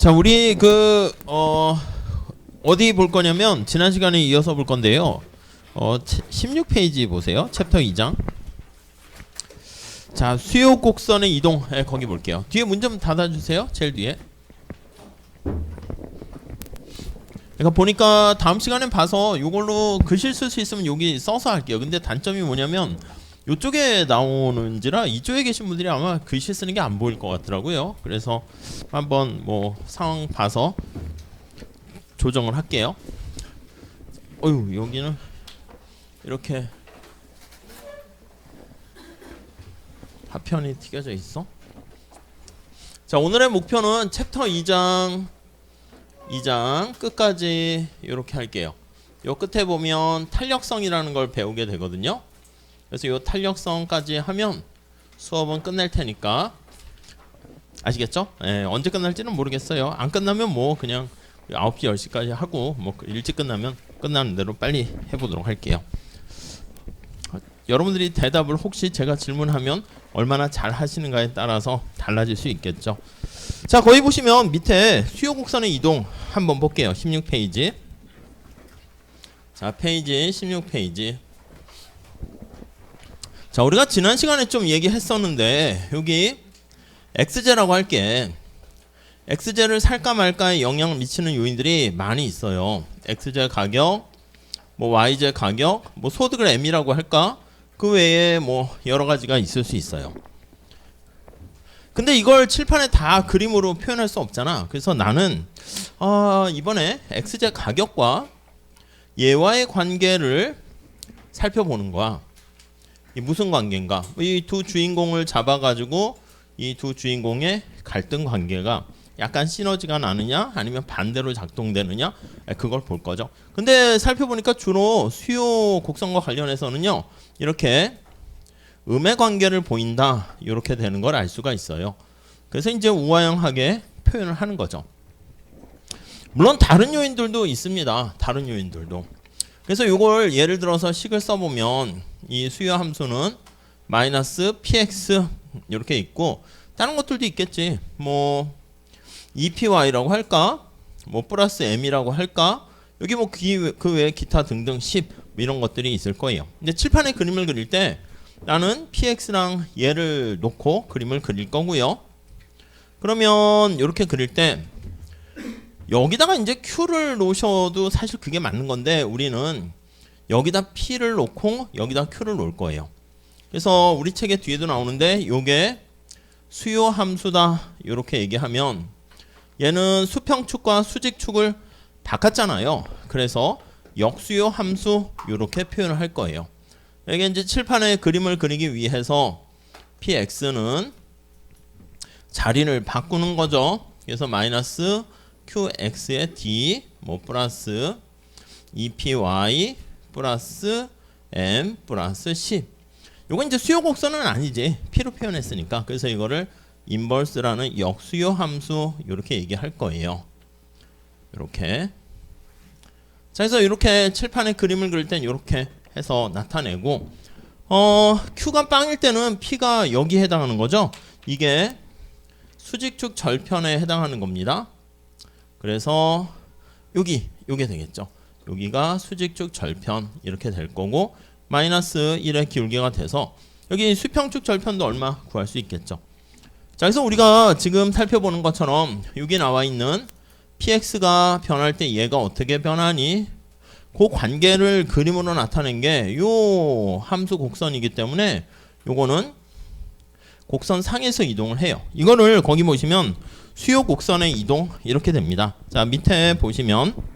자, 우리 어디 볼 거냐면 지난 시간에 이어서 볼 건데요. 16페이지 보세요. 챕터 2장. 자, 수요 곡선의 이동. 거기 볼게요. 뒤에 문 좀 닫아 주세요. 제일 뒤에. 그러니까 보니까 다음 시간에 봐서 이걸로 글씨 쓸 수 있으면 여기 써서 할게요. 근데 단점이 뭐냐면 이쪽에 나오는지라 이쪽에 계신 분들이 아마 글씨 쓰는 게 안 보일 것 같더라고요. 그래서 한번 뭐 상황 봐서 조정을 할게요. 어휴, 여기는 이렇게 파편이 튀겨져 있어. 자, 오늘의 목표는 챕터 2장 끝까지 이렇게 할게요. 요 끝에 보면 탄력성이라는 걸 배우게 되거든요. 그래서 요 탄력성까지 하면 수업은 끝낼 테니까 아시겠죠? 언제 끝날지는 모르겠어요. 안 끝나면 뭐 그냥 9시 10시까지 하고 뭐 일찍 끝나면 끝나는 대로 빨리 해보도록 할게요. 여러분들이 대답을 혹시 제가 질문하면 얼마나 잘 하시는가에 따라서 달라질 수 있겠죠. 자, 거기 보시면 밑에 수요 곡선의 이동 한번 볼게요. 16페이지. 자, 페이지 16페이지. 자, 우리가 지난 시간에 좀 얘기했었는데 여기 XJ라고 할게. XJ를 살까 말까에 영향을 미치는 요인들이 많이 있어요. XJ 가격, 뭐 YJ 가격, 뭐 소득을 M이라고 할까? 그 외에 뭐 여러 가지가 있을 수 있어요. 근데 이걸 칠판에 다 그림으로 표현할 수 없잖아. 그래서 나는 이번에 XJ 가격과 얘와의 관계를 살펴보는 거야. 이 무슨 관계인가? 이 두 주인공을 잡아가지고 이 두 주인공의 갈등 관계가 약간 시너지가 나느냐 아니면 반대로 작동되느냐, 그걸 볼 거죠. 근데 살펴보니까 주로 수요 곡선과 관련해서는요, 이렇게 음의 관계를 보인다, 이렇게 되는 걸 알 수가 있어요. 그래서 이제 우아형하게 표현을 하는 거죠. 물론 다른 요인들도 있습니다. 다른 요인들도. 그래서 이걸 예를 들어서 식을 써보면 이 수요 함수는 마이너스 px 이렇게 있고 다른 것들도 있겠지. 뭐 EPY라고 할까? 뭐 플러스 M이라고 할까? 여기 뭐 그 외에 기타 등등 10 이런 것들이 있을 거예요. 근데 칠판에 그림을 그릴 때 나는 PX랑 얘를 놓고 그림을 그릴 거고요. 그러면 이렇게 그릴 때 여기다가 이제 Q를 놓으셔도 사실 그게 맞는 건데 우리는 여기다 P를 놓고 여기다 Q를 놓을 거예요. 그래서 우리 책의 뒤에도 나오는데 요게 수요 함수다 이렇게 얘기하면 얘는 수평축과 수직축을 바꿨잖아요. 그래서 역수요 함수 이렇게 표현을 할 거예요. 여기 이제 칠판에 그림을 그리기 위해서 px는 자리를 바꾸는 거죠. 그래서 마이너스 qx의 d 뭐 플러스 epy 플러스 m 플러스 10. 요건 이제 수요 곡선은 아니지. p로 표현했으니까. 그래서 이거를 인버스라는 역수요 함수 이렇게 얘기할 거예요. 이렇게. 자, 그래서 이렇게 칠판에 그림을 그릴 땐 이렇게 해서 나타내고 Q가 빵일 때는 P가 여기에 해당하는 거죠. 이게 수직축 절편에 해당하는 겁니다. 그래서 요게 되겠죠. 여기가 수직축 절편 이렇게 될 거고 마이너스 1의 기울기가 돼서 여기 수평축 절편도 얼마 구할 수 있겠죠. 자, 그래서 우리가 지금 살펴보는 것처럼 여기 나와 있는 px가 변할 때 얘가 어떻게 변하니? 그 관계를 그림으로 나타낸 게 요 함수 곡선이기 때문에 요거는 곡선 상에서 이동을 해요. 이거를 거기 보시면 수요 곡선의 이동 이렇게 됩니다. 자, 밑에 보시면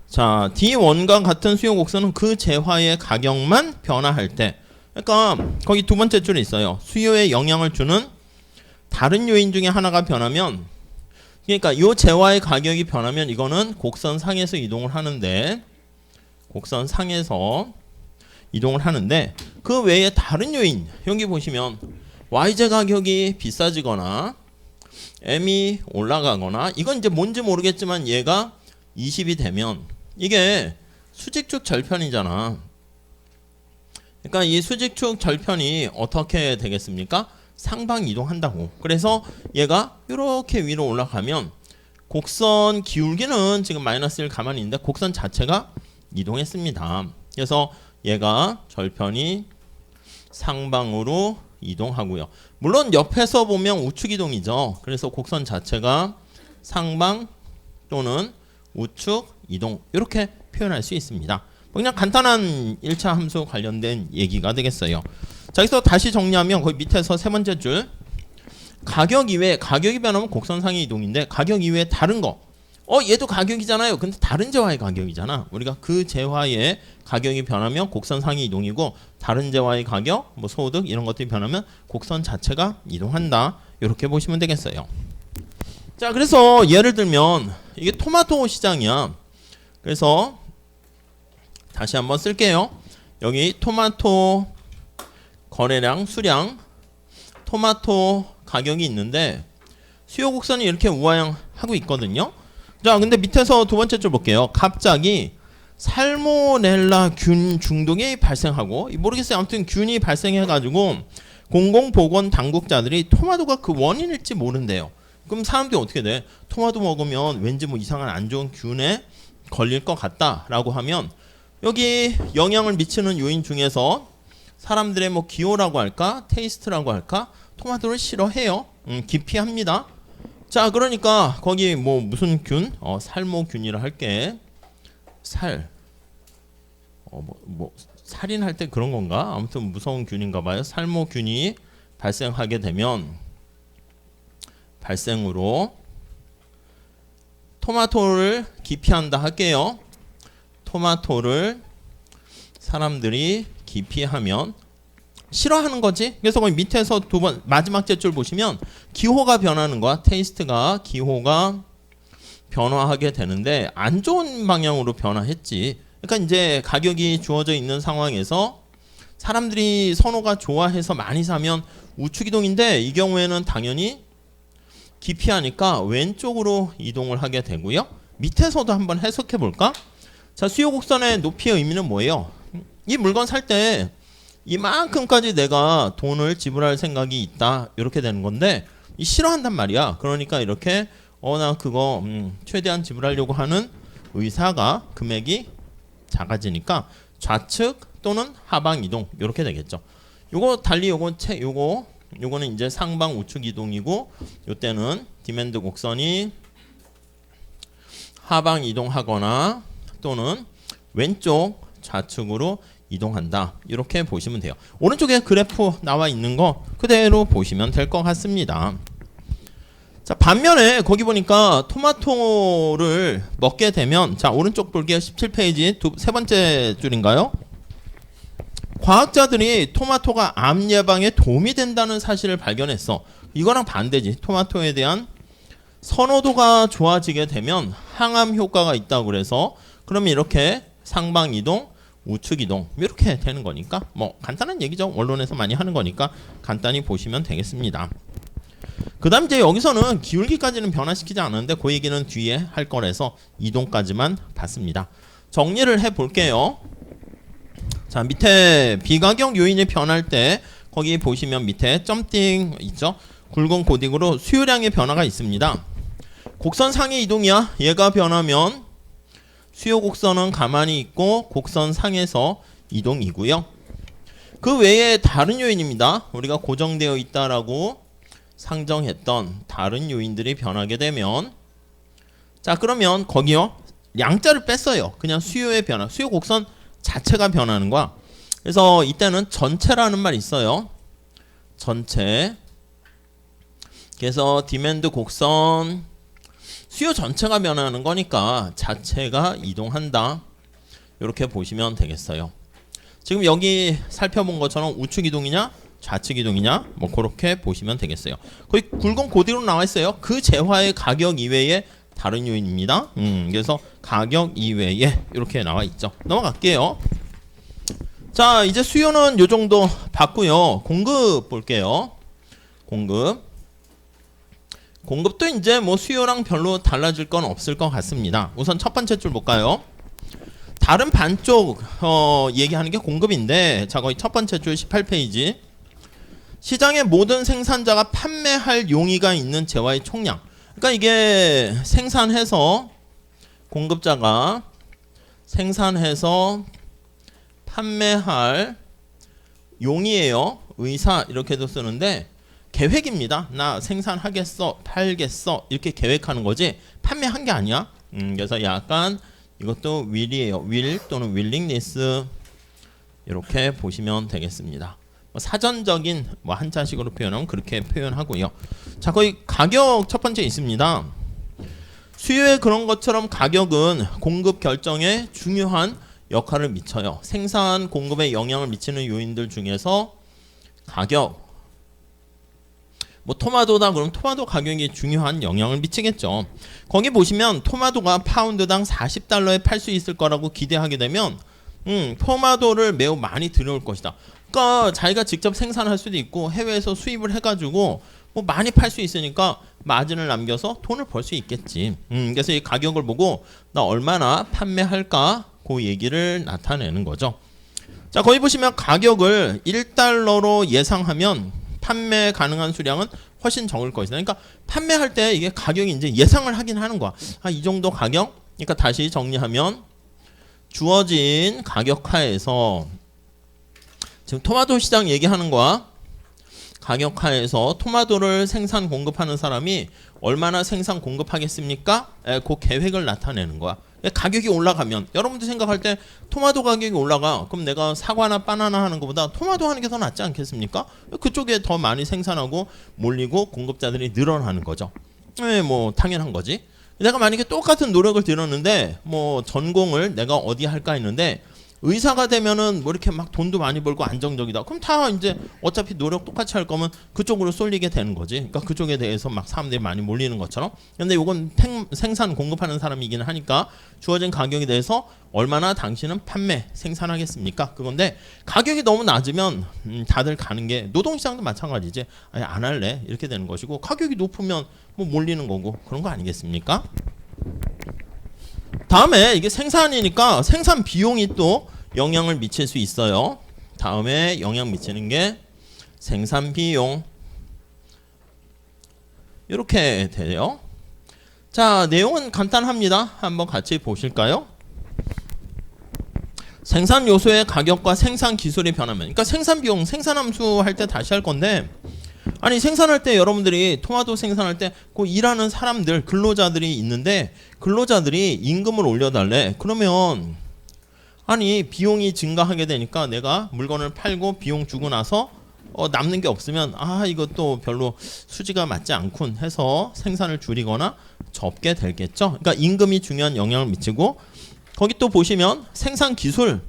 자, D1과 같은 수요 곡선은 그 재화의 가격만 변화할 때, 그러니까 거기 두 번째 줄에 있어요. 수요에 영향을 주는 다른 요인 중에 하나가 변하면, 그러니까 이 재화의 가격이 변하면 이거는 곡선 상에서 이동을 하는데, 곡선 상에서 이동을 하는데 그 외에 다른 요인, 여기 보시면 YJ 가격이 비싸지거나 M이 올라가거나, 이건 이제 뭔지 모르겠지만 얘가 20이 되면 이게 수직축 절편이잖아. 그러니까 이 수직축 절편이 어떻게 되겠습니까? 상방 이동한다고. 그래서 얘가 이렇게 위로 올라가면 곡선 기울기는 지금 마이너스 1 가만히 있는데 곡선 자체가 이동했습니다. 그래서 얘가 절편이 상방으로 이동하고요. 물론 옆에서 보면 우측 이동이죠. 그래서 곡선 자체가 상방 또는 우측 이동 이렇게 표현할 수 있습니다. 그냥 간단한 1차 함수 관련된 얘기가 되겠어요. 자, 여기서 다시 정리하면 거기 밑에서 세 번째 줄 가격 이외에, 가격이 변하면 곡선상의 이동인데 가격 이외에 다른 거, 얘도 가격이잖아요. 근데 다른 재화의 가격이잖아. 우리가 그 재화의 가격이 변하면 곡선상의 이동이고 다른 재화의 가격, 뭐 소득 이런 것들이 변하면 곡선 자체가 이동한다. 이렇게 보시면 되겠어요. 자, 그래서 예를 들면 이게 토마토 시장이야. 그래서 다시 한번 쓸게요. 여기 토마토 거래량, 수량, 토마토 가격이 있는데 수요 곡선이 이렇게 우하향하고 있거든요. 자, 근데 밑에서 두 번째 줄 볼게요. 갑자기 살모넬라 균 중독이 발생하고, 모르겠어요. 아무튼 균이 발생해가지고 공공보건 당국자들이 토마토가 그 원인일지 모른대요. 그럼 사람들이 어떻게 돼? 토마토 먹으면 왠지 뭐 이상한 안 좋은 균에 걸릴 것 같다라고 하면 여기 영향을 미치는 요인 중에서 사람들의 뭐 기호라고 할까, 테이스트라고 할까, 토마토를 싫어해요. 기피합니다. 자, 그러니까 거기 뭐 무슨 균, 살모균이라 할게. 뭐 살인할 때 그런 건가? 아무튼 무서운 균인가 봐요. 살모균이 발생하게 되면 발생으로 토마토를 기피한다 할게요. 토마토를 사람들이 기피하면 싫어하는 거지. 그래서 거기 밑에서 두 번 마지막 줄 보시면 기호가 변하는 거야. 테이스트가 기호가 변화하게 되는데 안 좋은 방향으로 변화했지. 그러니까 이제 가격이 주어져 있는 상황에서 사람들이 선호가 좋아해서 많이 사면 우측 이동인데 이 경우에는 당연히 기피하니까 왼쪽으로 이동을 하게 되고요. 밑에서도 한번 해석해 볼까? 자, 수요 곡선의 높이의 의미는 뭐예요? 이 물건 살 때 이만큼까지 내가 돈을 지불할 생각이 있다 이렇게 되는 건데 이 싫어한단 말이야. 그러니까 이렇게 나 그거 최대한 지불하려고 하는 의사가 금액이 작아지니까 좌측 또는 하방 이동 이렇게 되겠죠. 요거 달리 요거는 이제 상방 우측 이동이고 요때는 디맨드 곡선이 하방 이동하거나 또는 왼쪽 좌측으로 이동한다. 이렇게 보시면 돼요. 오른쪽에 그래프 나와 있는 거 그대로 보시면 될 것 같습니다. 자, 반면에 거기 보니까 토마토를 먹게 되면, 자, 오른쪽 볼게요. 17페이지 세 번째 줄인가요? 과학자들이 토마토가 암 예방에 도움이 된다는 사실을 발견했어. 이거랑 반대지. 토마토에 대한 선호도가 좋아지게 되면 항암 효과가 있다고 그래서 그러면 이렇게 상방 이동, 우측 이동 이렇게 되는 거니까 뭐 간단한 얘기죠. 원론에서 많이 하는 거니까 간단히 보시면 되겠습니다. 그 다음 이제 여기서는 기울기까지는 변화시키지 않았는데 그 얘기는 뒤에 할 거라서 이동까지만 봤습니다. 정리를 해 볼게요. 자, 밑에 비가격 요인이 변할 때 거기 보시면 밑에 점띵 있죠. 굵은 고딕으로 수요량의 변화가 있습니다. 곡선 상의 이동이야. 얘가 변하면 수요 곡선은 가만히 있고 곡선 상에서 이동이고요. 그 외에 다른 요인입니다. 우리가 고정되어 있다라고 상정했던 다른 요인들이 변하게 되면, 자, 그러면 거기요 양자를 뺐어요. 그냥 수요의 변화, 수요 곡선 자체가 변하는 거야. 그래서 이때는 전체라는 말이 있어요. 전체. 그래서 디맨드 곡선 수요 전체가 변하는 거니까 자체가 이동한다. 이렇게 보시면 되겠어요. 지금 여기 살펴본 것처럼 우측 이동이냐 좌측 이동이냐 뭐 그렇게 보시면 되겠어요. 거의 굵은 고디로 나와 있어요. 그 재화의 가격 이외에 다른 요인입니다. 그래서 가격 이외에 이렇게 나와 있죠. 넘어갈게요. 자, 이제 수요는 요 정도 봤고요. 공급 볼게요. 공급도 이제 뭐 수요랑 별로 달라질 건 없을 것 같습니다. 우선 첫 번째 줄 볼까요? 다른 반쪽 얘기하는 게 공급인데, 자, 거의 첫 번째 줄 18페이지. 시장의 모든 생산자가 판매할 용의가 있는 재화의 총량. 그러니까 이게 생산해서 공급자가 생산해서 판매할 용의예요. 의사 이렇게도 쓰는데 계획입니다. 나 생산하겠어, 팔겠어 이렇게 계획하는 거지 판매한 게 아니야. 그래서 약간 이것도 will이에요. will 또는 willingness 이렇게 보시면 되겠습니다. 사전적인 한자식으로 표현하면 그렇게 표현하고요. 자, 거기 가격 첫 번째 있습니다. 수요에 그런 것처럼 가격은 공급 결정에 중요한 역할을 미쳐요. 생산 공급에 영향을 미치는 요인들 중에서 가격, 토마토다 그럼 토마토 가격이 중요한 영향을 미치겠죠. 거기 보시면 토마토가 파운드당 40달러에 팔 수 있을 거라고 기대하게 되면 토마토를 매우 많이 들여올 것이다. 그러니까 자기가 직접 생산할 수도 있고 해외에서 수입을 해가지고 많이 팔 수 있으니까 마진을 남겨서 돈을 벌 수 있겠지. 그래서 이 가격을 보고 나 얼마나 판매할까 그 얘기를 나타내는 거죠. 자, 거기 보시면 가격을 1달러로 예상하면 판매 가능한 수량은 훨씬 적을 것이다. 그러니까 판매할 때 이게 가격이 이제 예상을 하긴 하는 거야. 이 정도 가격? 그러니까 다시 정리하면 주어진 가격하에서 지금 토마토 시장 얘기하는 거야. 가격하에서 토마토를 생산 공급하는 사람이 얼마나 생산 공급하겠습니까? 그 계획을 나타내는 거야. 가격이 올라가면 여러분들 생각할 때 토마토 가격이 올라가 그럼 내가 사과나 바나나 하는 것보다 토마토 하는 게 더 낫지 않겠습니까? 그쪽에 더 많이 생산하고 몰리고 공급자들이 늘어나는 거죠. 당연한 거지. 내가 만약에 똑같은 노력을 들였는데 전공을 내가 어디 할까 했는데 의사가 되면은 이렇게 막 돈도 많이 벌고 안정적이다. 그럼 다 이제 어차피 노력 똑같이 할 거면 그쪽으로 쏠리게 되는 거지. 그러니까 그쪽에 대해서 막 사람들이 많이 몰리는 것처럼. 근데 이건 생산 공급하는 사람이기는 하니까 주어진 가격에 대해서 얼마나 당신은 판매 생산하겠습니까? 그건데 가격이 너무 낮으면 다들 가는 게 노동시장도 마찬가지지. 아니, 안 할래 이렇게 되는 것이고 가격이 높으면 몰리는 거고 그런 거 아니겠습니까? 다음에 이게 생산이니까 생산 비용이 또 영향을 미칠 수 있어요. 다음에 영향 미치는 게 생산 비용 이렇게 돼요. 자, 내용은 간단합니다. 한번 같이 보실까요? 생산 요소의 가격과 생산 기술이 변하면, 그러니까 생산 비용, 생산 함수 할 때 다시 할 건데, 아니 생산할 때 여러분들이 토마토 생산할 때 그 일하는 사람들 근로자들이 있는데 근로자들이 임금을 올려달래. 그러면 아니 비용이 증가하게 되니까 내가 물건을 팔고 비용 주고 나서 남는 게 없으면 이것도 별로 수지가 맞지 않군 해서 생산을 줄이거나 접게 되겠죠. 그러니까 임금이 중요한 영향을 미치고 거기 또 보시면 생산 기술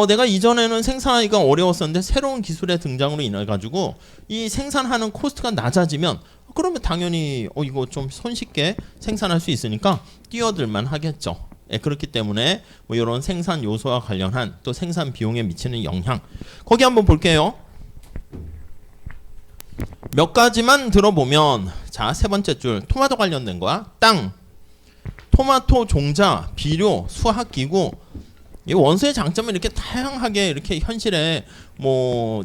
내가 이전에는 생산하기가 어려웠었는데 새로운 기술의 등장으로 인해 가지고 이 생산하는 코스트가 낮아지면 그러면 당연히 이거 좀 손쉽게 생산할 수 있으니까 뛰어들만 하겠죠. 그렇기 때문에 이런 생산 요소와 관련한 또 생산 비용에 미치는 영향 거기 한번 볼게요. 몇 가지만 들어보면 자, 세 번째 줄 토마토 관련된 거야. 땅, 토마토 종자, 비료, 수학기구. 이 원소의 장점은 이렇게 다양하게 이렇게 현실에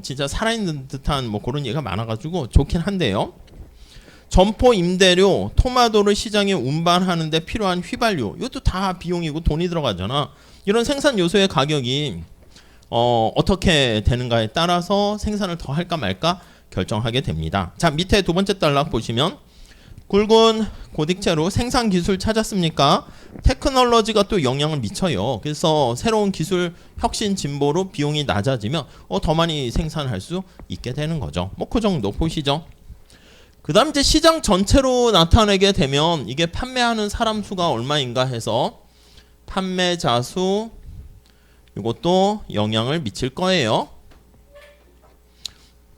진짜 살아있는 듯한 그런 얘기가 많아가지고 좋긴 한데요. 점포 임대료, 토마토를 시장에 운반하는 데 필요한 휘발유 이것도 다 비용이고 돈이 들어가잖아. 이런 생산 요소의 가격이 어떻게 되는가에 따라서 생산을 더 할까 말까 결정하게 됩니다. 자, 밑에 두 번째 단락 보시면 굵은 고딕체로 생산 기술 찾았습니까? 테크놀로지가 또 영향을 미쳐요. 그래서 새로운 기술 혁신 진보로 비용이 낮아지면 더 많이 생산할 수 있게 되는 거죠. 그 정도 보시죠. 그 다음 이제 시장 전체로 나타내게 되면 이게 판매하는 사람 수가 얼마인가 해서 판매자 수 이것도 영향을 미칠 거예요.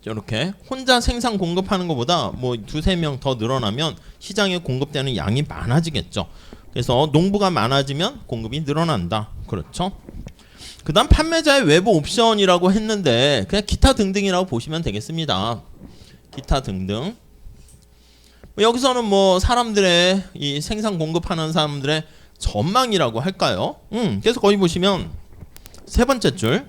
이렇게 혼자 생산 공급하는 것보다 두세 명 더 늘어나면 시장에 공급되는 양이 많아지겠죠. 그래서 농부가 많아지면 공급이 늘어난다. 그렇죠. 그 다음 판매자의 외부 옵션이라고 했는데 그냥 기타 등등이라고 보시면 되겠습니다. 기타 등등. 여기서는 사람들의 이 생산 공급하는 사람들의 전망이라고 할까요? 그래서 거기 보시면 세 번째 줄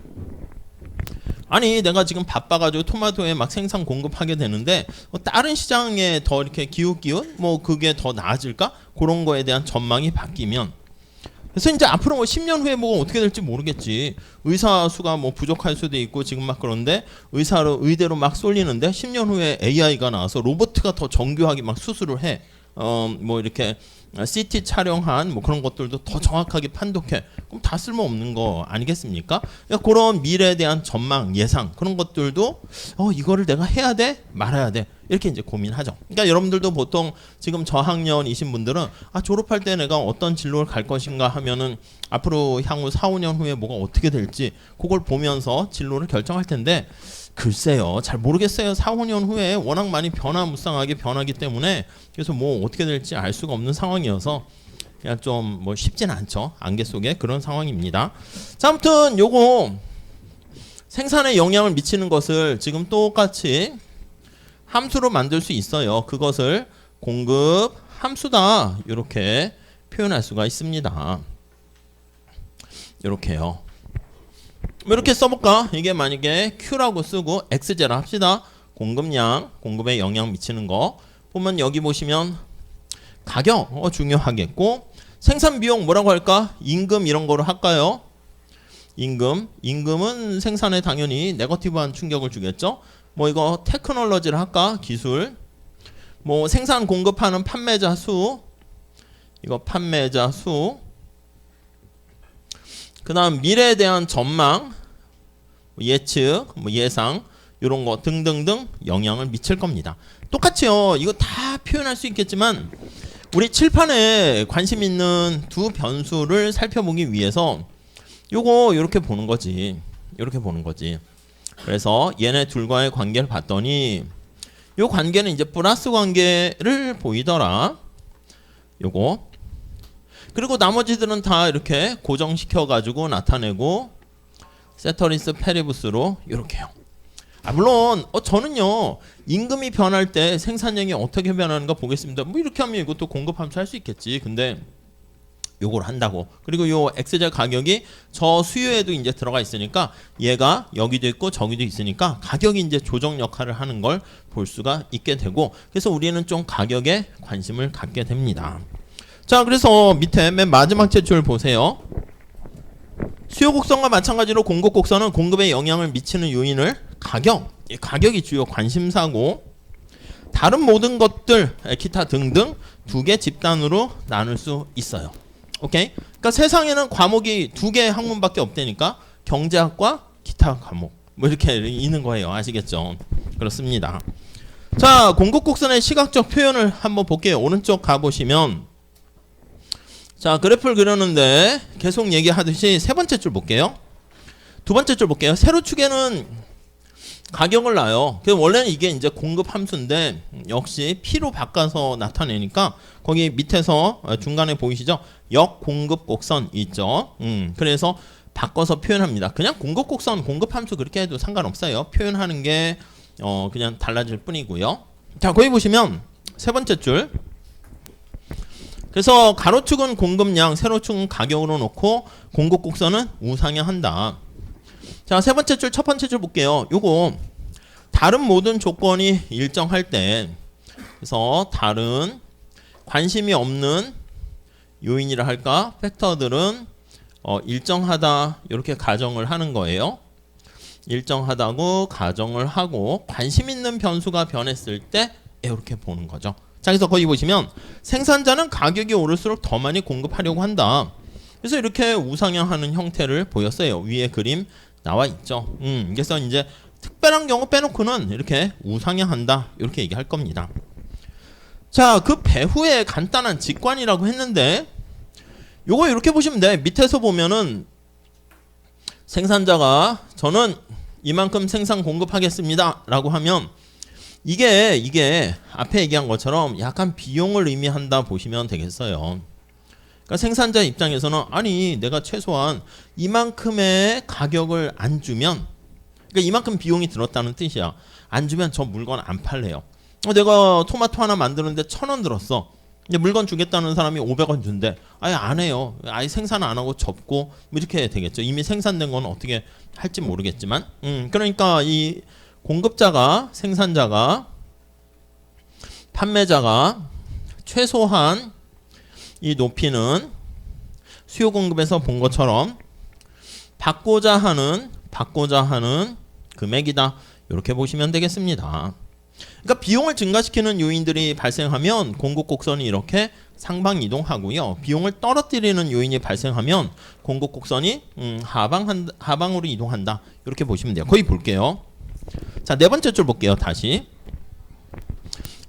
아니 내가 지금 바빠가지고 토마토에 막 생산 공급하게 되는데 다른 시장에 더 이렇게 기웃기웃 뭐 그게 더 나아질까? 그런 거에 대한 전망이 바뀌면 그래서 이제 앞으로 뭐 10년 후에 뭐가 어떻게 될지 모르겠지. 의사 수가 뭐 부족할 수도 있고 지금 막 그런데 의대로 막 쏠리는데 10년 후에 AI가 나와서 로봇가 더 정교하게 막 수술을 해. 뭐 이렇게 CT 촬영한 뭐 그런 것들도 더 정확하게 판독해. 그럼 다 쓸모없는 거 아니겠습니까? 그러니까 그런 미래에 대한 전망, 예상 그런 것들도 이거를 내가 해야 돼? 말아야 돼? 이렇게 이제 고민하죠. 그러니까 여러분들도 보통 지금 저학년이신 분들은 졸업할 때 내가 어떤 진로를 갈 것인가 하면은 앞으로 향후 4, 5년 후에 뭐가 어떻게 될지 그걸 보면서 진로를 결정할 텐데 글쎄요. 잘 모르겠어요. 4, 5년 후에 워낙 많이 변화무쌍하게 변하기 때문에 그래서 뭐 어떻게 될지 알 수가 없는 상황이어서 그냥 좀 뭐 쉽진 않죠. 안개 속에 그런 상황입니다. 자, 아무튼 요거 생산에 영향을 미치는 것을 지금 똑같이 함수로 만들 수 있어요. 그것을 공급 함수다. 이렇게 표현할 수가 있습니다. 이렇게요. 이렇게 써볼까? 이게 만약에 Q라고 쓰고 X제라 합시다. 공급량, 공급에 영향 미치는 거. 보면 여기 보시면 가격 중요하겠고 생산 비용 뭐라고 할까? 임금 이런 거로 할까요? 임금은 생산에 당연히 네거티브한 충격을 주겠죠. 뭐 이거 테크놀로지를 할까? 기술. 뭐 생산 공급하는 판매자 수. 이거 판매자 수. 그다음 미래에 대한 전망, 예측, 뭐 예상 이런 거 등등등 영향을 미칠 겁니다. 똑같이요. 이거 다 표현할 수 있겠지만 우리 칠판에 관심 있는 두 변수를 살펴보기 위해서 요거 이렇게 보는 거지. 이렇게 보는 거지. 그래서 얘네 둘과의 관계를 봤더니 요 관계는 이제 플러스 관계를 보이더라. 요거. 그리고 나머지들은 다 이렇게 고정시켜 가지고 나타내고 세터리스 페리부스로 이렇게요. 물론 저는요 임금이 변할 때 생산량이 어떻게 변하는가 보겠습니다. 뭐 이렇게 하면 이것도 공급함수 할 수 있겠지. 근데 요걸 한다고. 그리고 요 X제 가격이 저 수요에도 이제 들어가 있으니까 얘가 여기도 있고 저기도 있으니까 가격이 이제 조정 역할을 하는 걸 볼 수가 있게 되고 그래서 우리는 좀 가격에 관심을 갖게 됩니다. 자, 그래서 밑에 맨 마지막 제출 보세요. 수요 곡선과 마찬가지로 공급 곡선은 공급에 영향을 미치는 요인을 가격이 주요 관심사고 다른 모든 것들, 기타 등등 두 개 집단으로 나눌 수 있어요. 오케이? 그러니까 세상에는 과목이 두 개 학문밖에 없다니까 경제학과 기타 과목 뭐 이렇게 있는 거예요. 아시겠죠? 그렇습니다. 자, 공급 곡선의 시각적 표현을 한번 볼게요. 오른쪽 가보시면 자, 그래프를 그렸는데 계속 얘기하듯이 세 번째 줄 볼게요. 두 번째 줄 볼게요. 세로축에는 가격을 놔요. 원래는 이게 이제 공급 함수인데 역시 P로 바꿔서 나타내니까 거기 밑에서 중간에 보이시죠? 역공급 곡선 있죠. 그래서 바꿔서 표현합니다. 그냥 공급 곡선, 공급 함수 그렇게 해도 상관없어요. 표현하는 게 그냥 달라질 뿐이고요. 자, 거기 보시면 세 번째 줄. 그래서 가로축은 공급량, 세로축은 가격으로 놓고 공급 곡선은 우상향한다. 자, 세 번째 줄, 첫 번째 줄 볼게요. 요거 다른 모든 조건이 일정할 때 그래서 다른 관심이 없는 요인이라 할까? 팩터들은 일정하다 이렇게 가정을 하는 거예요. 일정하다고 가정을 하고 관심 있는 변수가 변했을 때 이렇게 보는 거죠. 자, 그래서 거기 보시면 생산자는 가격이 오를수록 더 많이 공급하려고 한다. 그래서 이렇게 우상향하는 형태를 보였어요. 위에 그림 나와 있죠. 그래서 이제 특별한 경우 빼놓고는 이렇게 우상향한다. 이렇게 얘기할 겁니다. 자, 그 배후에 간단한 직관이라고 했는데 요거 이렇게 보시면 돼. 밑에서 보면은 생산자가 저는 이만큼 생산 공급하겠습니다 라고 하면 이게 앞에 얘기한 것처럼 약간 비용을 의미한다 보시면 되겠어요. 그러니까 생산자 입장에서는 아니 내가 최소한 이만큼의 가격을 안 주면 그러니까 이만큼 비용이 들었다는 뜻이야. 안 주면 저 물건 안 팔래요. 내가 토마토 하나 만드는데 1,000원 들었어. 이제 물건 주겠다는 사람이 500원 준대. 아예 안 해요. 아예 생산 안 하고 접고 뭐 이렇게 되겠죠. 이미 생산된 건 어떻게 할지 모르겠지만. 그러니까 이 공급자가, 생산자가, 판매자가 최소한 이 높이는 수요 공급에서 본 것처럼 받고자 하는 금액이다. 이렇게 보시면 되겠습니다. 그러니까 비용을 증가시키는 요인들이 발생하면 공급 곡선이 이렇게 상방 이동하고요. 비용을 떨어뜨리는 요인이 발생하면 공급 곡선이 하방으로 이동한다. 이렇게 보시면 돼요. 거의 볼게요. 자, 네 번째 줄 볼게요. 다시.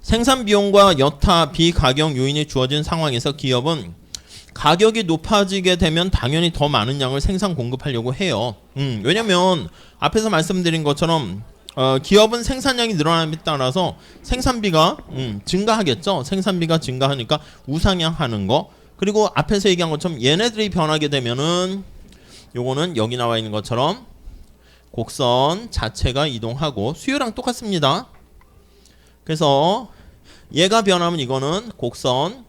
생산 비용과 여타 비가격 요인이 주어진 상황에서 기업은 가격이 높아지게 되면 당연히 더 많은 양을 생산 공급하려고 해요. 왜냐면 앞에서 말씀드린 것처럼 기업은 생산량이 늘어남에 따라서 생산비가 증가하겠죠. 생산비가 증가하니까 우상향하는 거. 그리고 앞에서 얘기한 것처럼 얘네들이 변하게 되면은 요거는 여기 나와 있는 것처럼 곡선 자체가 이동하고 수요랑 똑같습니다. 그래서 얘가 변하면 이거는 곡선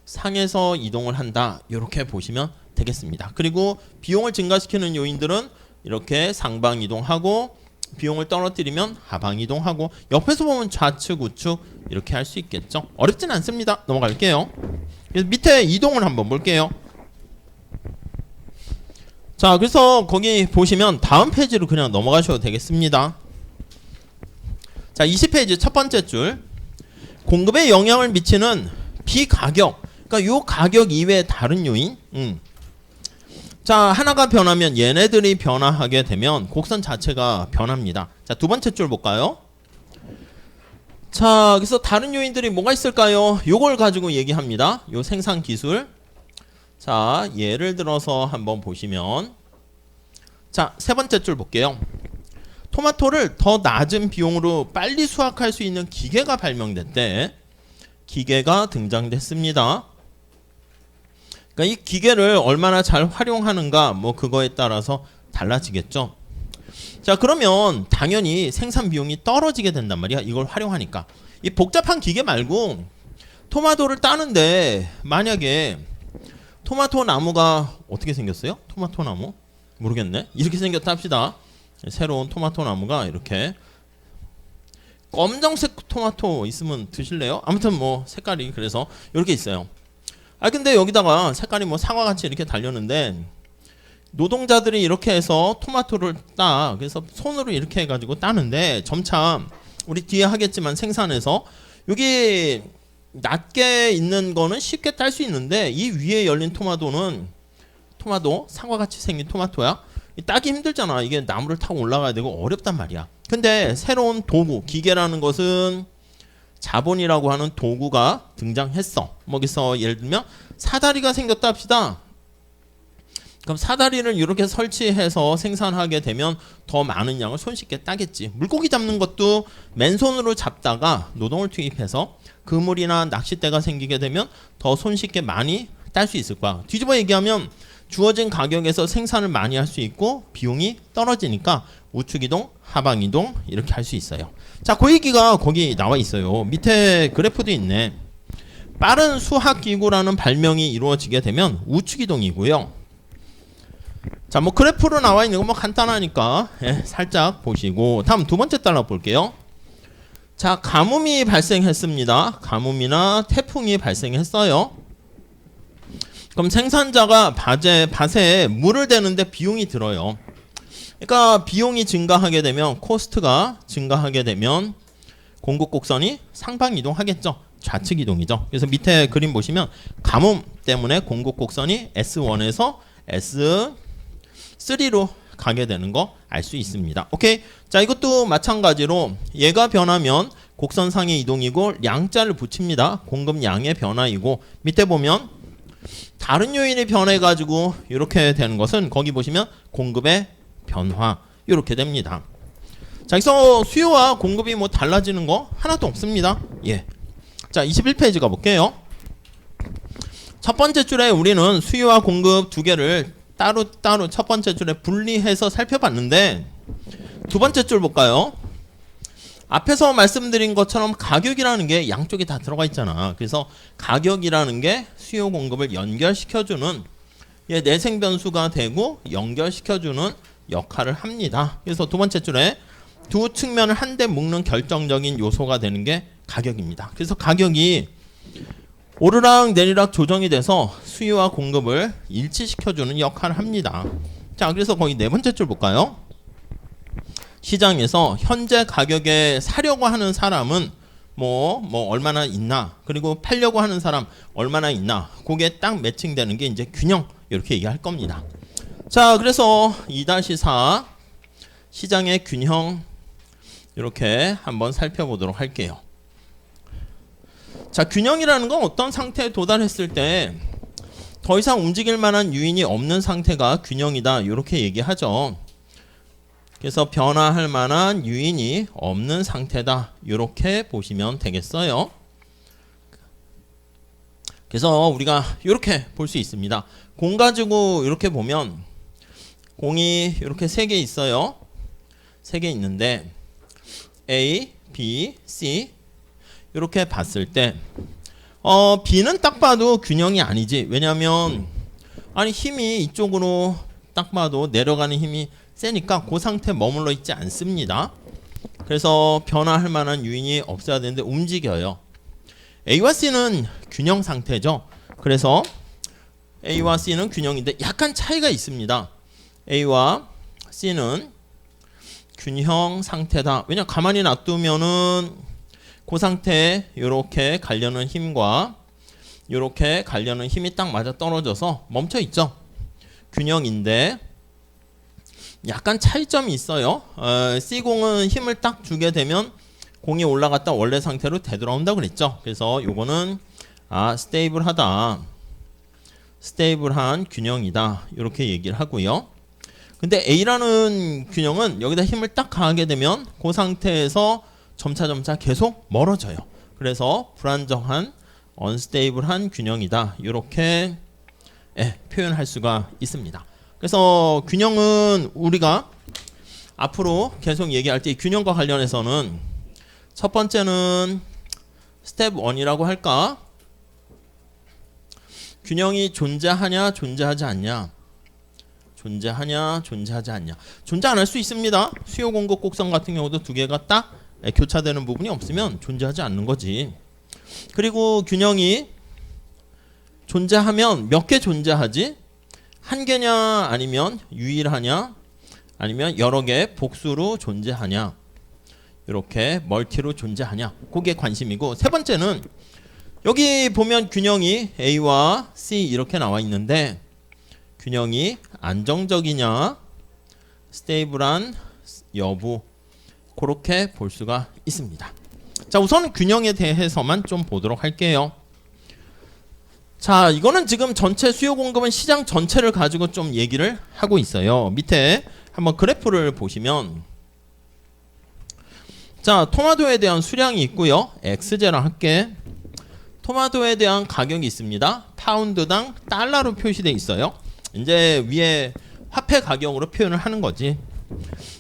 상에서 이동을 한다. 이렇게 보시면 되겠습니다. 그리고 비용을 증가시키는 요인들은 이렇게 상방 이동하고 비용을 떨어뜨리면 하방 이동하고 옆에서 보면 좌측 우측 이렇게 할 수 있겠죠. 어렵진 않습니다. 넘어갈게요. 그래서 밑에 이동을 한번 볼게요. 자, 그래서 거기 보시면 다음 페이지로 그냥 넘어가셔도 되겠습니다. 자, 20페이지 첫 번째 줄. 공급에 영향을 미치는 비가격. 그러니까 요 가격 이외의 다른 요인. 자, 하나가 변하면 얘네들이 변화하게 되면 곡선 자체가 변합니다. 자, 두 번째 줄 볼까요? 자, 그래서 다른 요인들이 뭐가 있을까요? 요걸 가지고 얘기합니다. 요 생산 기술. 자, 예를 들어서 한번 보시면, 자, 세 번째 줄 볼게요. 토마토를 더 낮은 비용으로 빨리 수확할 수 있는 기계가 발명됐대. 기계가 등장됐습니다. 그러니까 이 기계를 얼마나 잘 활용하는가 뭐 그거에 따라서 달라지겠죠. 자, 그러면 당연히 생산 비용이 떨어지게 된단 말이야. 이걸 활용하니까. 이 복잡한 기계 말고 토마토를 따는데 만약에 토마토 나무가 어떻게 생겼어요? 토마토 나무? 모르겠네. 이렇게 생겼다 합시다. 새로운 토마토 나무가 이렇게 검정색 토마토 있으면 드실래요? 아무튼 뭐 색깔이 그래서 이렇게 있어요. 아, 근데 여기다가 색깔이 뭐 사과같이 이렇게 달렸는데 노동자들이 이렇게 해서 토마토를 따. 그래서 손으로 이렇게 해가지고 따는데 점차 우리 뒤에 하겠지만 생산해서 여기 낮게 있는 거는 쉽게 딸 수 있는데 이 위에 열린 토마토는 사과같이 생긴 토마토야. 따기 힘들잖아. 이게 나무를 타고 올라가야 되고 어렵단 말이야. 근데 새로운 도구, 기계라는 것은 자본이라고 하는 도구가 등장했어. 여기서 예를 들면 사다리가 생겼다 합시다. 그럼 사다리를 이렇게 설치해서 생산하게 되면 더 많은 양을 손쉽게 따겠지. 물고기 잡는 것도 맨손으로 잡다가 노동을 투입해서 그물이나 낚싯대가 생기게 되면 더 손쉽게 많이 딸 수 있을 거야. 뒤집어 얘기하면 주어진 가격에서 생산을 많이 할 수 있고 비용이 떨어지니까 우측이동, 하방이동 이렇게 할 수 있어요. 자, 그 얘기가 거기 나와 있어요. 밑에 그래프도 있네. 빠른 수학기구라는 발명이 이루어지게 되면 우측이동이고요. 자, 뭐 그래프로 나와 있는 거 뭐 간단하니까 살짝 보시고 다음 두 번째 달러 볼게요. 자, 가뭄이 발생했습니다. 가뭄이나 태풍이 발생했어요. 그럼 생산자가 밭에 물을 대는데 비용이 들어요. 그러니까 비용이 증가하게 되면 코스트가 증가하게 되면 공급 곡선이 상방 이동하겠죠. 좌측 이동이죠. 그래서 밑에 그림 보시면 가뭄 때문에 공급 곡선이 S1에서 S3로 가게 되는 거 알 수 있습니다. 오케이. 자, 이것도 마찬가지로 얘가 변하면 곡선상의 이동이고 양자를 붙입니다. 공급량의 변화이고 밑에 보면 다른 요인이 변해가지고 이렇게 되는 것은 거기 보시면 공급의 변화 이렇게 됩니다. 자, 여기서 수요와 공급이 뭐 달라지는 거 하나도 없습니다. 예. 자, 21페이지 가볼게요. 첫 번째 줄에 우리는 수요와 공급 두 개를 따로 첫 번째 줄에 분리해서 살펴봤는데 두 번째 줄 볼까요? 앞에서 말씀드린 것처럼 가격이라는 게 양쪽에 다 들어가 있잖아. 그래서 가격이라는 게 수요 공급을 연결시켜주는 내생 변수가 되고 연결시켜주는 역할을 합니다. 그래서 두 번째 줄에 두 측면을 한데 묶는 결정적인 요소가 되는 게 가격입니다. 그래서 가격이 오르락 내리락 조정이 돼서 수요와 공급을 일치시켜주는 역할을 합니다. 자, 그래서 거기 네 번째 줄 볼까요? 시장에서 현재 가격에 사려고 하는 사람은 뭐 얼마나 있나, 그리고 팔려고 하는 사람 얼마나 있나, 그게 딱 매칭되는 게 이제 균형, 이렇게 얘기할 겁니다. 자, 그래서 2-4 시장의 균형 이렇게 한번 살펴보도록 할게요. 자, 균형이라는 건 어떤 상태에 도달했을 때 더 이상 움직일 만한 요인이 없는 상태가 균형이다, 이렇게 얘기하죠. 그래서 변화할 만한 요인이 없는 상태다, 이렇게 보시면 되겠어요. 그래서 우리가 이렇게 볼 수 있습니다. 공 가지고 이렇게 보면 공이 이렇게 3개 있어요. 3개 있는데 A, B, C 이렇게 봤을 때 B는 딱 봐도 균형이 아니지. 왜냐하면 힘이 이쪽으로 딱 봐도 내려가는 힘이 세니까 그 상태에 머물러 있지 않습니다. 그래서 변화할 만한 요인이 없어야 되는데 움직여요. A와 C는 균형 상태죠. 그래서 A와 C는 균형인데 약간 차이가 있습니다. A와 C는 균형 상태다. 왜냐, 가만히 놔두면은 그 상태에 이렇게 가려는 힘과 이렇게 가려는 힘이 딱 맞아 떨어져서 멈춰 있죠. 균형인데 약간 차이점이 있어요. C공은 힘을 딱 주게 되면 공이 올라갔다 원래 상태로 되돌아온다 그랬죠. 그래서 요거는 스테이블하다, 스테이블한 균형이다, 이렇게 얘기를 하고요. 근데 A라는 균형은 여기다 힘을 딱 가하게 되면 그 상태에서 점차 계속 멀어져요. 그래서 불안정한, 언스테이블한 균형이다, 이렇게 표현할 수가 있습니다. 그래서 균형은 우리가 앞으로 계속 얘기할 때 균형과 관련해서는 첫 번째는 스텝 1이라고 할까? 균형이 존재하냐 존재하지 않냐, 존재하냐 존재하지 않냐. 존재 안 할 수 있습니다. 수요 공급 곡선 같은 경우도 두 개가 딱 교차되는 부분이 없으면 존재하지 않는 거지. 그리고 균형이 존재하면 몇 개 존재하지? 한 개냐, 아니면 유일하냐, 아니면 여러 개 복수로 존재하냐, 이렇게 멀티로 존재하냐, 그게 관심이고, 세 번째는 여기 보면 균형이 A와 C 이렇게 나와 있는데 균형이 안정적이냐, 스테이블한 여부, 그렇게 볼 수가 있습니다. 자, 우선 균형에 대해서만 좀 보도록 할게요. 자, 이거는 지금 전체 수요 공급은 시장 전체를 가지고 좀 얘기를 하고 있어요. 밑에 한번 그래프를 보시면, 자, 토마토에 대한 수량이 있고요. XJ라 할게. 토마토에 대한 가격이 있습니다. 파운드당 달러로 표시되어 있어요. 이제 위에 화폐 가격으로 표현을 하는 거지.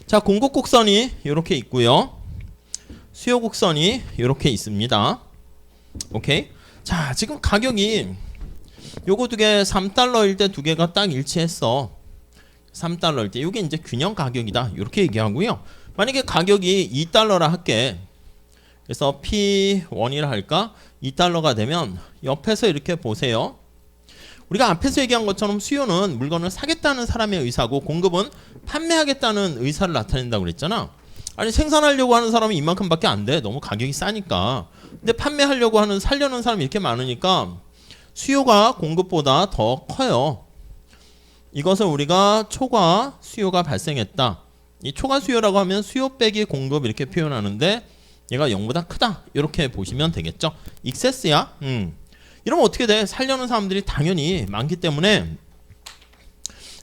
자, 공급 곡선이 이렇게 있고요. 수요 곡선이 이렇게 있습니다. 오케이. 자, 지금 가격이 요거 두 개 3달러일 때 두 개가 딱 일치했어. 3달러일 때 이게 이제 균형 가격이다, 이렇게 얘기하고요. 만약에 가격이 2달러라 할게. 그래서 P1이라 할까? 2달러가 되면 옆에서 이렇게 보세요. 우리가 앞에서 얘기한 것처럼 수요는 물건을 사겠다는 사람의 의사고 공급은 판매하겠다는 의사를 나타낸다고 그랬잖아. 아니, 생산하려고 하는 사람은 이만큼밖에 안 돼. 너무 가격이 싸니까. 근데 판매하려고 하는, 살려는 사람이 이렇게 많으니까 수요가 공급보다 더 커요. 이것을 우리가 초과 수요가 발생했다. 이 초과 수요라고 하면 수요 빼기 공급 이렇게 표현하는데 얘가 0보다 크다, 이렇게 보시면 되겠죠. 익세스야. 이러면 어떻게 돼? 살려는 사람들이 당연히 많기 때문에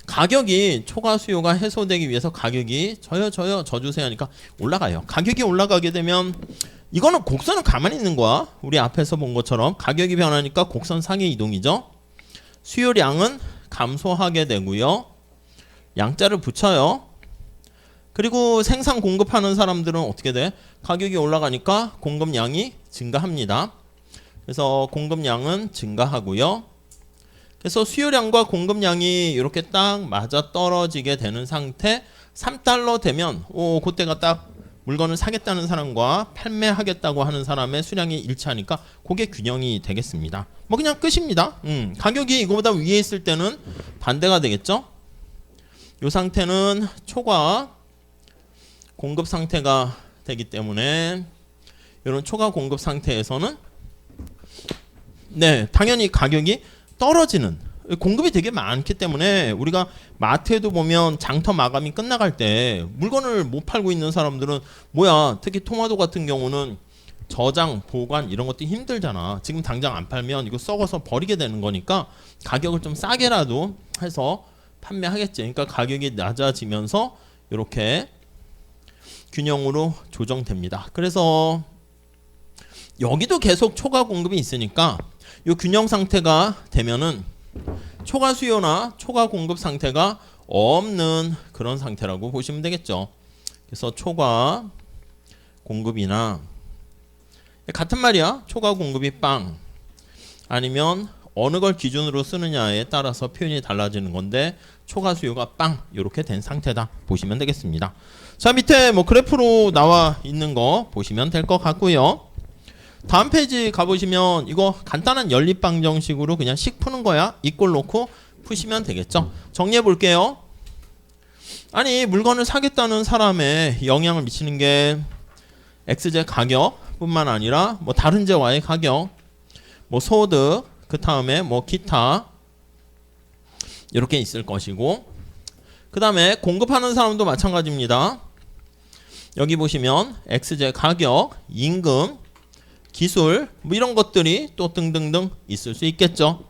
가격이, 초과 수요가 해소되기 위해서 가격이 저주세요 하니까 올라가요. 가격이 올라가게 되면 이거는 곡선은 가만히 있는 거야. 우리 앞에서 본 것처럼 가격이 변하니까 곡선 상의 이동이죠. 수요량은 감소하게 되고요. 양자를 붙여요. 그리고 생산 공급하는 사람들은 어떻게 돼? 가격이 올라가니까 공급량이 증가합니다. 그래서 공급량은 증가하고요. 그래서 수요량과 공급량이 이렇게 딱 맞아 떨어지게 되는 상태. 3달러 되면 그때가 딱 물건을 사겠다는 사람과 판매하겠다고 하는 사람의 수량이 일치하니까 그게 균형이 되겠습니다. 뭐 그냥 끝입니다. 가격이 이거보다 위에 있을 때는 반대가 되겠죠. 이 상태는 초과 공급 상태가 되기 때문에 이런 초과 공급 상태에서는 당연히 가격이 떨어지는, 공급이 되게 많기 때문에 우리가 마트에도 보면 장터 마감이 끝나갈 때 물건을 못 팔고 있는 사람들은 뭐야, 특히 토마토 같은 경우는 저장, 보관 이런 것도 힘들잖아. 지금 당장 안 팔면 이거 썩어서 버리게 되는 거니까 가격을 좀 싸게라도 해서 판매하겠지. 그러니까 가격이 낮아지면서 이렇게 균형으로 조정됩니다. 그래서 여기도 계속 초과 공급이 있으니까 이 균형 상태가 되면은 초과 수요나 초과 공급 상태가 없는 그런 상태라고 보시면 되겠죠. 그래서 초과 공급이나 같은 말이야. 초과 공급이 빵 아니면 어느 걸 기준으로 쓰느냐에 따라서 표현이 달라지는 건데 초과 수요가 빵 이렇게 된 상태다 보시면 되겠습니다. 자, 밑에 뭐 그래프로 나와 있는 거 보시면 될 것 같고요. 다음 페이지 가보시면 이거 간단한 연립방정식으로 그냥 식 푸는 거야. 이꼴 놓고 푸시면 되겠죠. 정리해 볼게요. 아니, 물건을 사겠다는 사람에 영향을 미치는 게 XJ 가격뿐만 아니라 뭐 다른 재화의 가격, 뭐 소득, 그 다음에 뭐 기타 이렇게 있을 것이고, 그 다음에 공급하는 사람도 마찬가지입니다. 여기 보시면 XJ 가격, 임금, 기술 뭐 이런 것들이 또 등등등 있을 수 있겠죠.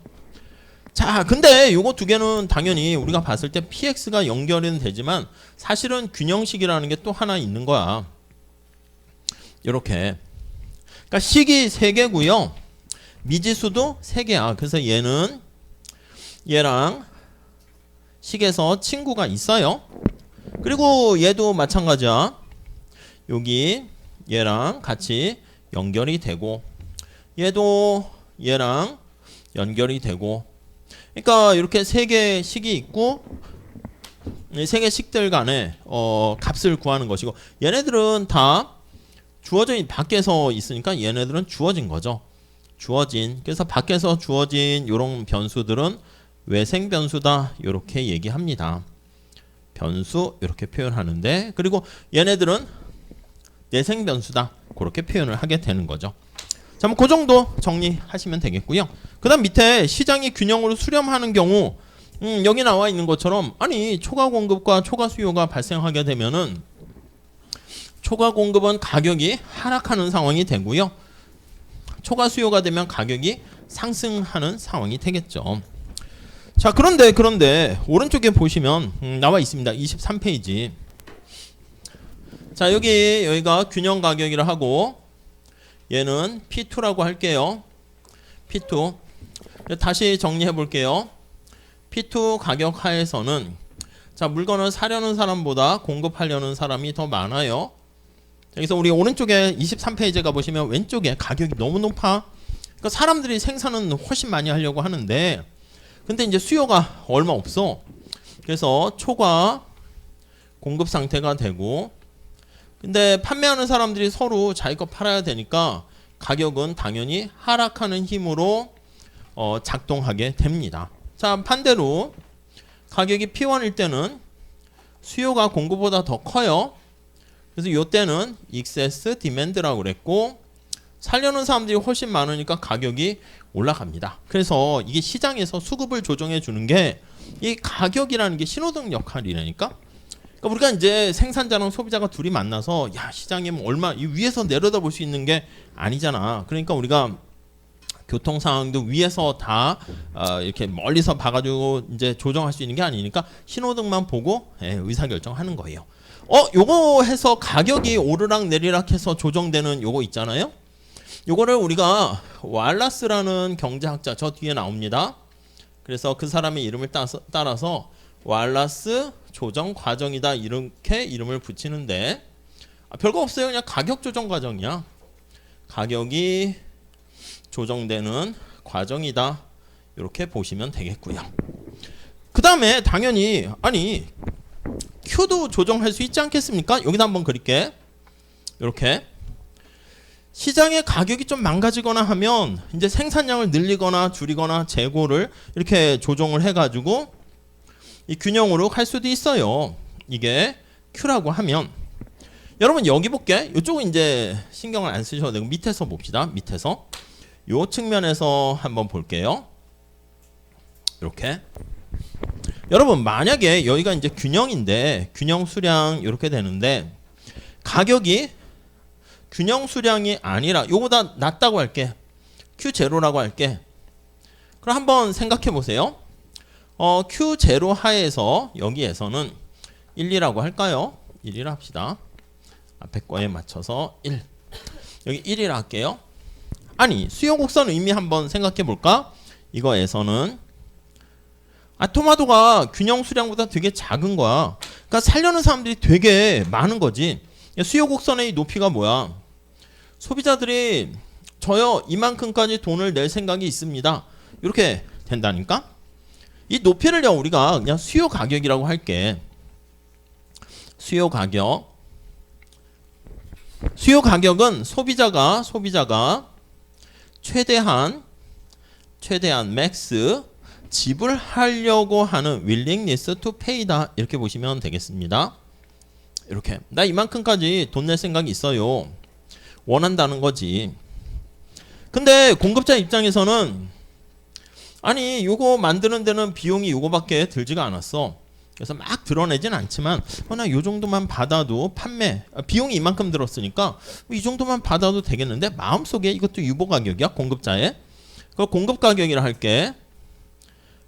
자, 근데 요거 두 개는 당연히 우리가 봤을 때 PX가 연결은 되지만 사실은 균형식이라는 게 또 하나 있는 거야. 이렇게. 그러니까 식이 3개고요. 미지수도 3개야. 그래서 얘랑 식에서 친구가 있어요. 그리고 얘도 마찬가지야. 여기 얘랑 같이 연결이 되고 얘도 얘랑 연결이 되고, 그러니까 이렇게 3개의 식이 있고 3개 식들 간에 값을 구하는 것이고, 얘네들은 다 주어진 밖에서 있으니까 얘네들은 주어진 거죠. 주어진. 그래서 밖에서 주어진 이런 변수들은 외생 변수다 이렇게 얘기합니다. 변수 이렇게 표현하는데, 그리고 얘네들은 내생 변수다 그렇게 표현을 하게 되는 거죠. 자, 뭐 그 정도 정리하시면 되겠고요. 그 다음 밑에 시장이 균형으로 수렴하는 경우 여기 나와 있는 것처럼, 아니 초과 공급과 초과 수요가 발생하게 되면은 초과 공급은 가격이 하락하는 상황이 되고요. 초과 수요가 되면 가격이 상승하는 상황이 되겠죠. 자, 그런데 오른쪽에 보시면 나와 있습니다. 23페이지. 자, 여기가 균형 가격이라 하고 얘는 P2라고 할게요. P2. 다시 정리해 볼게요. P2 가격 하에서는 자, 물건을 사려는 사람보다 공급하려는 사람이 더 많아요. 여기서 우리 오른쪽에 23페이지 가보시면 왼쪽에 가격이 너무 높아. 그러니까 사람들이 생산은 훨씬 많이 하려고 하는데 근데 이제 수요가 얼마 없어. 그래서 초과 공급 상태가 되고, 근데 판매하는 사람들이 서로 자기 거 팔아야 되니까 가격은 당연히 하락하는 힘으로 작동하게 됩니다. 자, 반대로 가격이 P1일 때는 수요가 공급보다 더 커요. 그래서 이때는 excess demand라고 그랬고, 살려는 사람들이 훨씬 많으니까 가격이 올라갑니다. 그래서 이게 시장에서 수급을 조정해 주는 게 이 가격이라는 게 신호등 역할이라니까. 그러니까 우리가 이제 생산자랑 소비자가 둘이 만나서 야, 시장에 뭐 얼마 이 위에서 내려다볼 수 있는 게 아니잖아. 그러니까 우리가 교통 상황도 위에서 다 이렇게 멀리서 봐가지고 이제 조정할 수 있는 게 아니니까 신호등만 보고 의사결정하는 거예요. 요거 해서 가격이 오르락 내리락 해서 조정되는 요거 있잖아요. 요거를 우리가 왈라스라는 경제학자, 저 뒤에 나옵니다. 그래서 그 사람의 이름을 따라서 왈라스 조정 과정이다 이렇게 이름을 붙이는데 별거 없어요. 그냥 가격 조정 과정이야. 가격이 조정되는 과정이다 이렇게 보시면 되겠고요. 그 다음에 당연히 아니 Q도 조정할 수 있지 않겠습니까? 여기다 한번 그릴게. 이렇게 시장의 가격이 좀 망가지거나 하면 이제 생산량을 늘리거나 줄이거나 재고를 이렇게 조정을 해가지고 이 균형으로 갈 수도 있어요. 이게 Q라고 하면 여러분 여기 볼게. 이쪽은 이제 신경을 안 쓰셔도 되고 밑에서 봅시다. 밑에서 요 측면에서 한번 볼게요. 이렇게 여러분 만약에 여기가 이제 균형인데 균형 수량 이렇게 되는데 가격이 균형 수량이 아니라 요거보다 낮다고 할게. Q0라고 할게. 그럼 한번 생각해 보세요. Q0 하에서 여기에서는 1, 2라고 할까요? 1이라 합시다. 앞에 거에 맞춰서 1. 여기 1이라 할게요. 아니 수요 곡선 의미 한번 생각해 볼까? 이거에서는 토마토가 균형 수량보다 되게 작은 거야. 그러니까 살려는 사람들이 되게 많은 거지. 수요 곡선의 높이가 뭐야? 소비자들이 저요 이만큼까지 돈을 낼 생각이 있습니다. 이렇게 된다니까? 이 높이를요 우리가 그냥 수요 가격이라고 할게. 수요 가격. 수요 가격은 소비자가 최대한 맥스 지불하려고 하는 willingness to pay다 이렇게 보시면 되겠습니다. 이렇게 나 이만큼까지 돈 낼 생각이 있어요. 원한다는 거지. 근데 공급자 입장에서는 아니 요거 만드는 데는 비용이 요거밖에 들지가 않았어. 그래서 막 드러내진 않지만 나 요 정도만 받아도 판매 비용이 이만큼 들었으니까 이 정도만 받아도 되겠는데 마음속에 이것도 유보 가격이야. 공급자의 그 공급 가격이라 할게.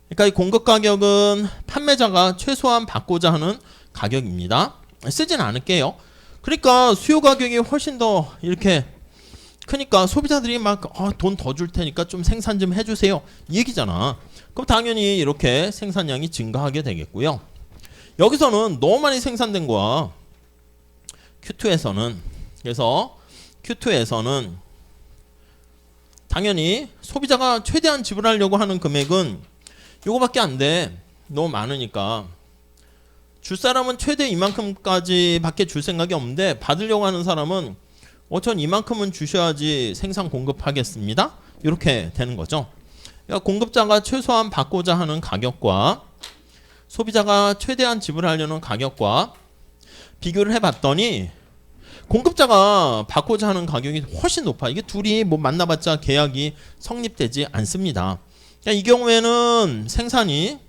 그러니까 이 공급 가격은 판매자가 최소한 받고자 하는 가격입니다. 쓰진 않을게요. 그러니까 수요 가격이 훨씬 더 이렇게 크니까 소비자들이 막 돈 더 줄 테니까 좀 생산 좀 해주세요 이 얘기잖아. 그럼 당연히 이렇게 생산량이 증가하게 되겠고요. 여기서는 너무 많이 생산된 거야. Q2에서는. 그래서 Q2에서는 당연히 소비자가 최대한 지불하려고 하는 금액은 요거밖에 안 돼. 너무 많으니까. 줄 사람은 최대 이만큼까지 밖에 줄 생각이 없는데 받으려고 하는 사람은 전 이만큼은 주셔야지 생산 공급하겠습니다. 이렇게 되는 거죠. 그러니까 공급자가 최소한 받고자 하는 가격과 소비자가 최대한 지불하려는 가격과 비교를 해봤더니 공급자가 받고자 하는 가격이 훨씬 높아. 이게 둘이 뭐 만나봤자 계약이 성립되지 않습니다. 그러니까 이 경우에는 생산이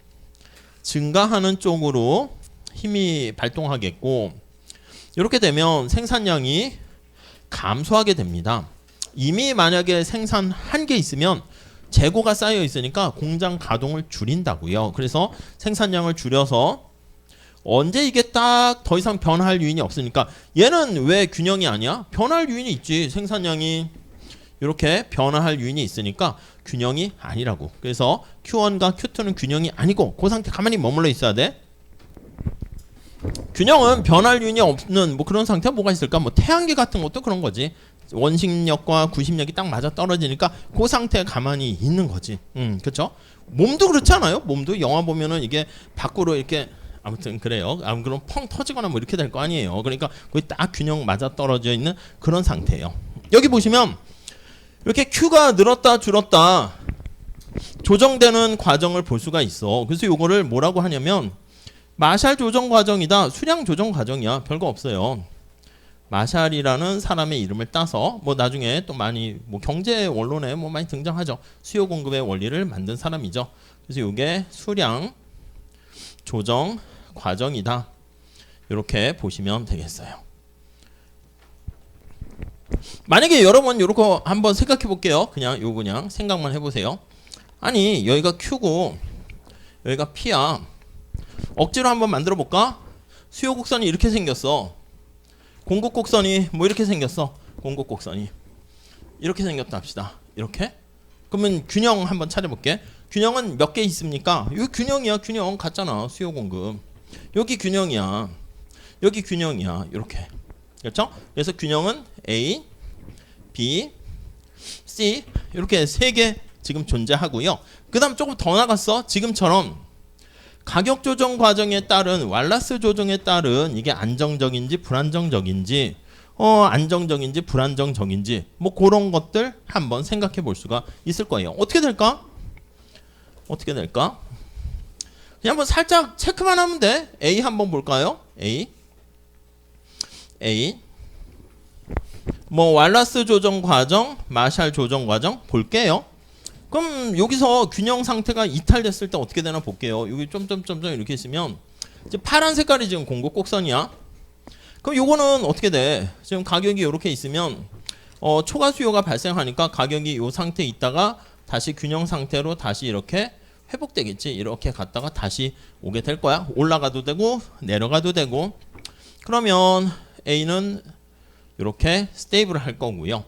증가하는 쪽으로 힘이 발동하겠고 이렇게 되면 생산량이 감소하게 됩니다. 이미 만약에 생산한 게 있으면 재고가 쌓여 있으니까 공장 가동을 줄인다고요. 그래서 생산량을 줄여서 언제 이게 딱 더 이상 변화할 요인이 없으니까 얘는 왜 균형이 아니야? 변화할 요인이 있지. 생산량이 이렇게 변화할 요인이 있으니까 균형이 아니라고. 그래서 Q1과 Q2는 균형이 아니고 그 상태 가만히 머물러 있어야 돼. 균형은 변할 요인이 없는 뭐 그런 상태가 뭐가 있을까? 뭐 태양계 같은 것도 그런 거지. 원심력과 구심력이 딱 맞아 떨어지니까 그 상태에 가만히 있는 거지. 그렇죠? 몸도 그렇지 않아요? 몸도 영화 보면은 이게 밖으로 이렇게 아무튼 그래요. 그럼 펑 터지거나 뭐 이렇게 될 거 아니에요. 그러니까 거의 딱 균형 맞아 떨어져 있는 그런 상태예요. 여기 보시면 이렇게 Q가 늘었다 줄었다 조정되는 과정을 볼 수가 있어. 그래서 요거를 뭐라고 하냐면 마샬 조정 과정이다. 수량 조정 과정이야. 별거 없어요. 마샬이라는 사람의 이름을 따서 뭐 나중에 또 많이 뭐 경제 원론에 뭐 많이 등장하죠. 수요 공급의 원리를 만든 사람이죠. 그래서 이게 수량 조정 과정이다. 이렇게 보시면 되겠어요. 만약에 여러분 요렇게 한번 생각해 볼게요. 그냥 생각만 해보세요. 아니 여기가 Q고 여기가 P야. 억지로 한번 만들어 볼까? 수요 곡선이 이렇게 생겼어. 공급 곡선이 뭐 이렇게 생겼어. 공급 곡선이 이렇게 생겼다 합시다. 이렇게. 그러면 균형 한번 찾아볼게. 균형은 몇 개 있습니까? 이거 균형이야. 균형 같잖아. 수요 공급. 여기 균형이야. 여기 균형이야. 이렇게. 그렇죠? 그래서 균형은 A, B, C 이렇게 세 개 지금 존재하고요. 그 다음 조금 더 나갔어. 지금처럼 가격 조정 과정에 따른 왈라스 조정에 따른 이게 안정적인지 불안정적인지 안정적인지 불안정적인지 뭐 그런 것들 한번 생각해 볼 수가 있을 거예요. 어떻게 될까? 어떻게 될까? 그냥 한번 살짝 체크만 하면 돼. A 한번 볼까요? A 뭐 왈라스 조정 과정, 마샬 조정 과정 볼게요. 그럼 여기서 균형 상태가 이탈됐을 때 어떻게 되나 볼게요. 여기 점점점점 이렇게 있으면 이제 파란 색깔이 지금 공급 곡선이야. 그럼 요거는 어떻게 돼? 지금 가격이 이렇게 있으면 초과 수요가 발생하니까 가격이 요 상태에 있다가 다시 균형 상태로 다시 이렇게 회복되겠지. 이렇게 갔다가 다시 오게 될 거야. 올라가도 되고 내려가도 되고. 그러면 A는 이렇게 스테이블 할 거고요.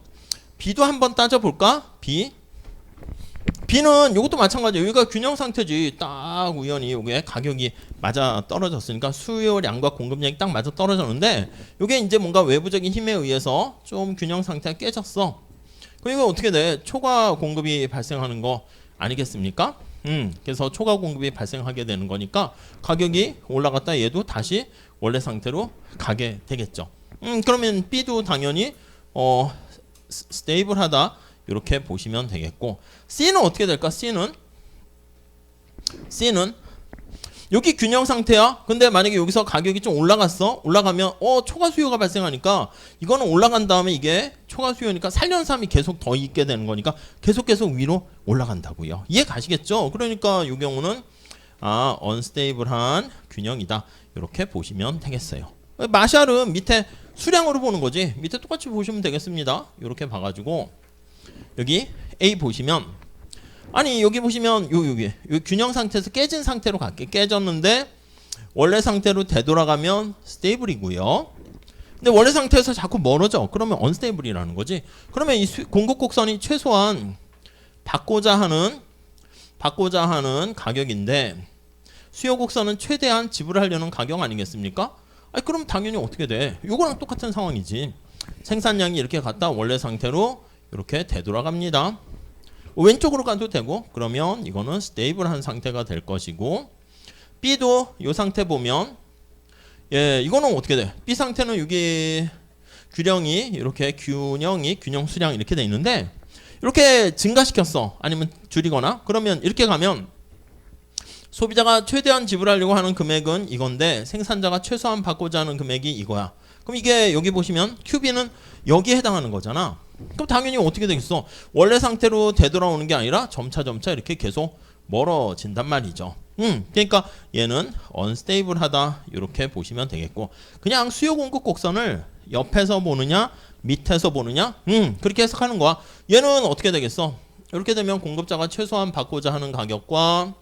B도 한번 따져볼까? B는 이것도 마찬가지예요. 여기가 균형 상태지. 딱 우연히 이게 가격이 맞아 떨어졌으니까 수요량과 공급량이 딱 맞아 떨어졌는데 이게 이제 뭔가 외부적인 힘에 의해서 좀 균형 상태가 깨졌어. 그럼 이거 어떻게 돼? 초과 공급이 발생하는 거 아니겠습니까? 그래서 초과 공급이 발생하게 되는 거니까 가격이 올라갔다 얘도 다시 원래 상태로 가게 되겠죠. 그러면 B도 당연히 스테이블하다 이렇게 보시면 되겠고, C는 어떻게 될까? C는 여기 균형 상태야. 근데 만약에 여기서 가격이 좀 올라갔어. 올라가면 초과 수요가 발생하니까 이거는 올라간 다음에 이게 초과 수요니까 살연삼이 계속 더 있게 되는 거니까 계속 위로 올라간다고요. 이해 가시겠죠? 그러니까 이 경우는 언스테이블한 균형이다. 이렇게 보시면 되겠어요. 마샬은 밑에 수량으로 보는 거지. 밑에 똑같이 보시면 되겠습니다. 이렇게 봐가지고 여기 A 보시면 아니 여기 보시면 여기 균형 상태에서 깨진 상태로 갈게. 깨졌는데 원래 상태로 되돌아가면 스테이블이고요. 근데 원래 상태에서 자꾸 멀어져. 그러면 언스테이블이라는 거지. 그러면 이 공급 곡선이 최소한 받고자 하는 가격인데 수요 곡선은 최대한 지불하려는 가격 아니겠습니까? 그럼 당연히 어떻게 돼? 요거랑 똑같은 상황이지. 생산량이 이렇게 갔다 원래 상태로 이렇게 되돌아갑니다. 왼쪽으로 가도 되고 그러면 이거는 스테이블한 상태가 될 것이고, B도 이 상태 보면 이거는 어떻게 돼? B 상태는 여기 균형이 균형 수량 이렇게 돼 있는데 이렇게 증가시켰어. 아니면 줄이거나 그러면 이렇게 가면 소비자가 최대한 지불하려고 하는 금액은 이건데 생산자가 최소한 받고자 하는 금액이 이거야. 그럼 이게 여기 보시면 QB는 여기에 해당하는 거잖아. 그럼 당연히 어떻게 되겠어? 원래 상태로 되돌아오는 게 아니라 점차 이렇게 계속 멀어진단 말이죠. 그러니까 얘는 언스테이블하다 이렇게 보시면 되겠고, 그냥 수요 공급 곡선을 옆에서 보느냐 밑에서 보느냐 그렇게 해석하는 거야. 얘는 어떻게 되겠어? 이렇게 되면 공급자가 최소한 받고자 하는 가격과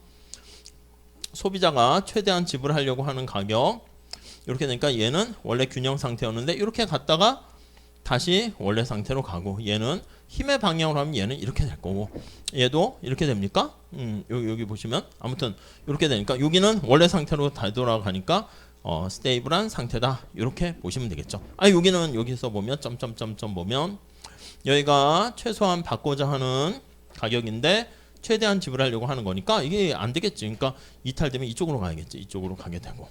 소비자가 최대한 지불하려고 하는 가격 이렇게 되니까 얘는 원래 균형 상태였는데 이렇게 갔다가 다시 원래 상태로 가고, 얘는 힘의 방향으로 하면 얘는 이렇게 될 거고 얘도 이렇게 됩니까? 여기 보시면 아무튼 이렇게 되니까 여기는 원래 상태로 되돌아가니까 스테이블한 상태다 이렇게 보시면 되겠죠. 여기는 여기서 보면 점점점점 보면 여기가 최소한 받고자 하는 가격인데 최대한 지불하려고 하는 거니까 이게 안 되겠지. 그러니까 이탈되면 이쪽으로 가야겠지. 이쪽으로 가게 되고.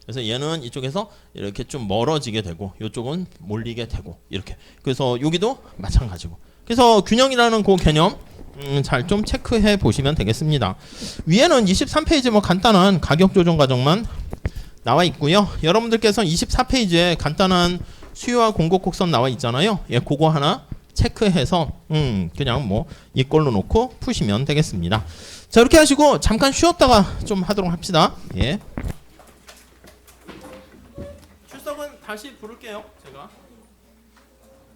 그래서 얘는 이쪽에서 이렇게 좀 멀어지게 되고 이쪽은 몰리게 되고 이렇게. 그래서 여기도 마찬가지고. 그래서 균형이라는 그 개념 잘 좀 체크해 보시면 되겠습니다. 위에는 23페이지 뭐 간단한 가격 조정 과정만 나와 있고요. 여러분들께서 24페이지에 간단한 수요와 공급 곡선 나와 있잖아요. 그거 하나 체크해서 그냥 뭐 이걸로 놓고 푸시면 되겠습니다. 자, 이렇게 하시고 잠깐 쉬었다가 좀 하도록 합시다. 출석은 다시 부를게요, 제가.